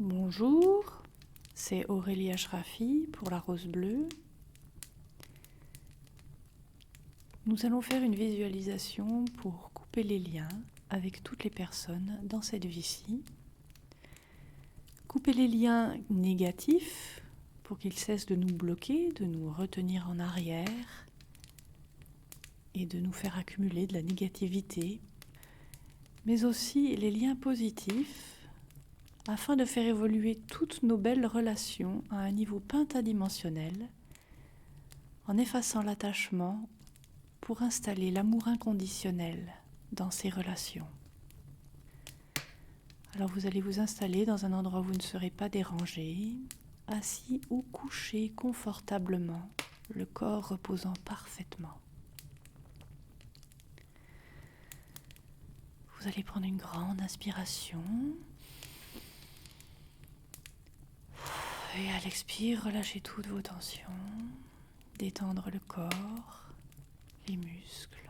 Bonjour, c'est Aurélie Ashrafi pour la Rose Bleue. Nous allons faire une visualisation pour couper les liens avec toutes les personnes dans cette vie-ci. Couper les liens négatifs pour qu'ils cessent de nous bloquer, de nous retenir en arrière et de nous faire accumuler de la négativité, mais aussi les liens positifs afin de faire évoluer toutes nos belles relations à un niveau pentadimensionnel en effaçant l'attachement pour installer l'amour inconditionnel dans ces relations. Alors vous allez vous installer dans un endroit où vous ne serez pas dérangé, assis ou couché confortablement, le corps reposant parfaitement. Vous allez prendre une grande inspiration et à l'expire, relâchez toutes vos tensions, détendre le corps, les muscles.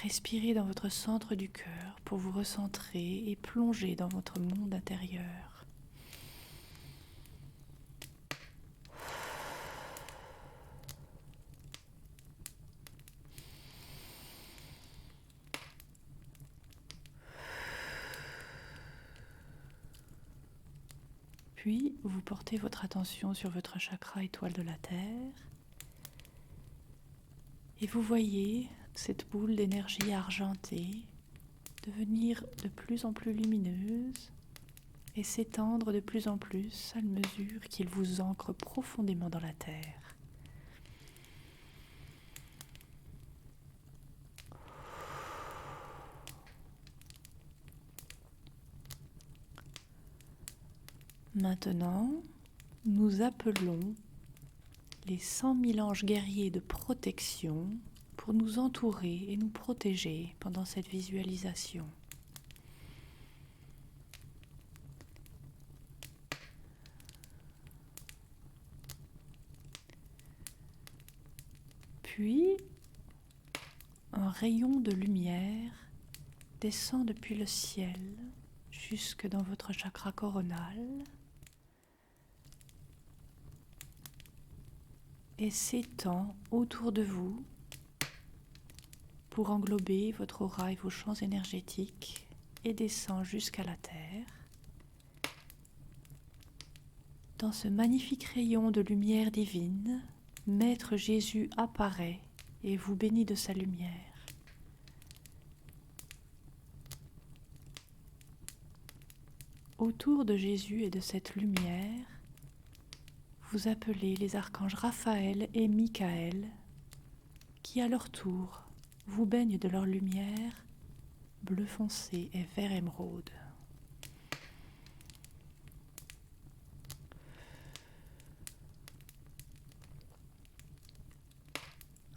Respirez dans votre centre du cœur pour vous recentrer et plonger dans votre monde intérieur. Puis, vous portez votre attention sur votre chakra étoile de la Terre et vous voyez cette boule d'énergie argentée devenir de plus en plus lumineuse et s'étendre de plus en plus à mesure qu'il vous ancre profondément dans la Terre. Maintenant, nous appelons les 100 000 anges guerriers de protection pour nous entourer et nous protéger pendant cette visualisation. Puis, un rayon de lumière descend depuis le ciel jusque dans votre chakra coronal et s'étend autour de vous pour englober votre aura et vos champs énergétiques et descend jusqu'à la terre. Dans ce magnifique rayon de lumière divine, Maître Jésus apparaît et vous bénit de sa lumière. Autour de Jésus et de cette lumière, vous appelez les archanges Raphaël et Michael, qui à leur tour vous baignent de leur lumière bleu foncé et vert émeraude.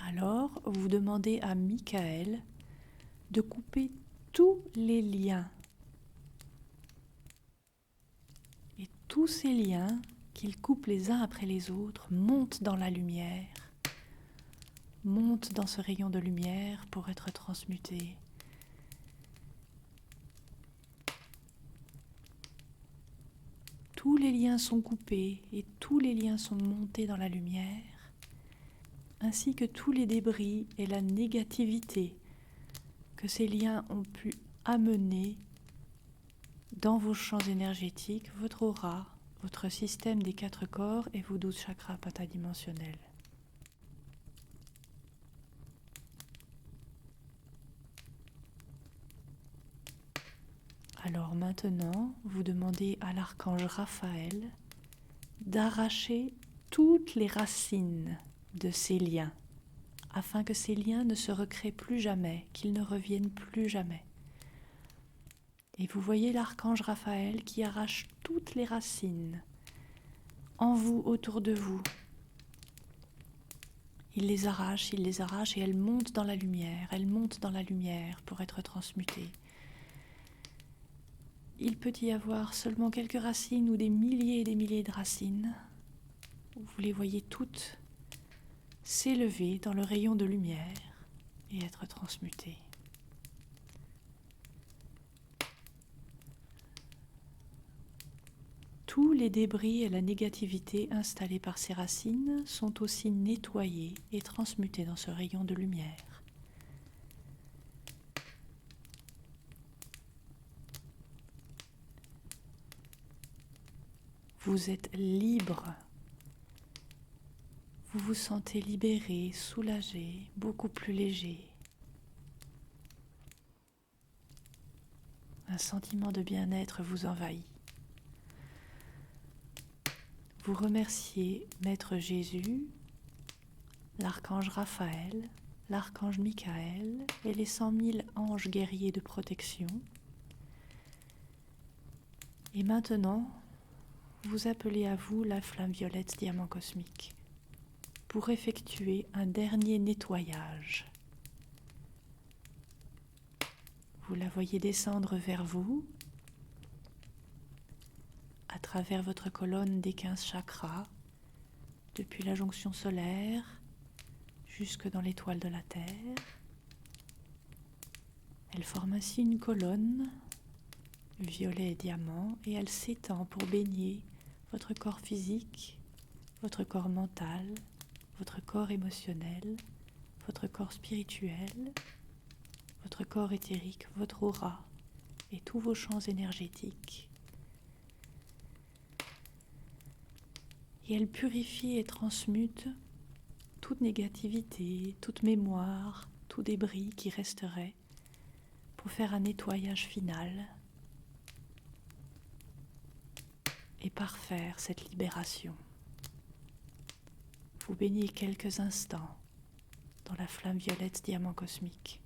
Alors, vous demandez à Michael de couper tous les liens. Et tous ces liens qu'il coupe les uns après les autres montent dans la lumière, montent dans ce rayon de lumière pour être transmutés. Tous les liens sont coupés et tous les liens sont montés dans la lumière, ainsi que tous les débris et la négativité que ces liens ont pu amener dans vos champs énergétiques, votre aura, votre système des 4 corps et vos 12 chakras pentadimensionnels. Alors maintenant, vous demandez à l'archange Raphaël d'arracher toutes les racines de ces liens, afin que ces liens ne se recréent plus jamais, qu'ils ne reviennent plus jamais. Et vous voyez l'archange Raphaël qui arrache toutes les racines en vous, autour de vous. Il les arrache et elles montent dans la lumière pour être transmutées. Il peut y avoir seulement quelques racines ou des milliers et des milliers de racines. Vous les voyez toutes s'élever dans le rayon de lumière et être transmutées. les débris et la négativité installés par ces racines sont aussi nettoyés et transmutés dans ce rayon de lumière. Vous êtes libre. Vous vous sentez libéré, soulagé, beaucoup plus léger. Un sentiment de bien-être vous envahit. Vous remerciez Maître Jésus, l'archange Raphaël, l'archange Michael et les 100 000 anges guerriers de protection. Et maintenant, vous appelez à vous la flamme violette diamant cosmique pour effectuer un dernier nettoyage. Vous la voyez descendre vers vous à travers votre colonne des 15 chakras, depuis la jonction solaire jusque dans l'étoile de la Terre. Elle forme ainsi une colonne, violet et diamant, et elle s'étend pour baigner votre corps physique, votre corps mental, votre corps émotionnel, votre corps spirituel, votre corps éthérique, votre aura et tous vos champs énergétiques. Et elle purifie et transmute toute négativité, toute mémoire, tout débris qui resterait pour faire un nettoyage final et parfaire cette libération. Vous baignez quelques instants dans la flamme violette diamant cosmique.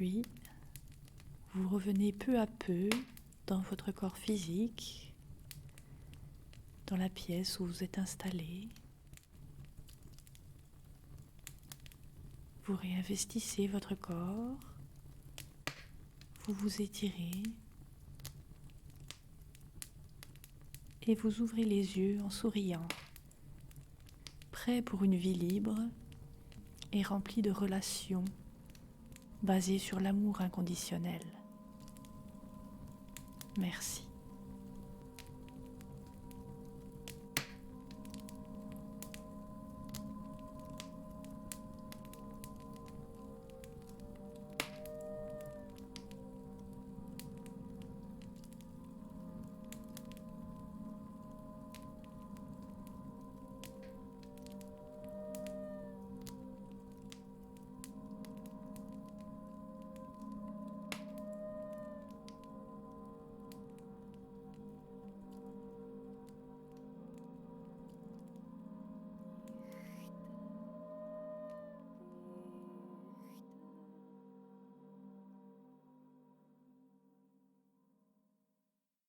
Puis, vous revenez peu à peu dans votre corps physique, dans la pièce où vous êtes installé. Vous réinvestissez votre corps, vous vous étirez et vous ouvrez les yeux en souriant, prêt pour une vie libre et remplie de relations basées sur l'amour inconditionnel. Merci.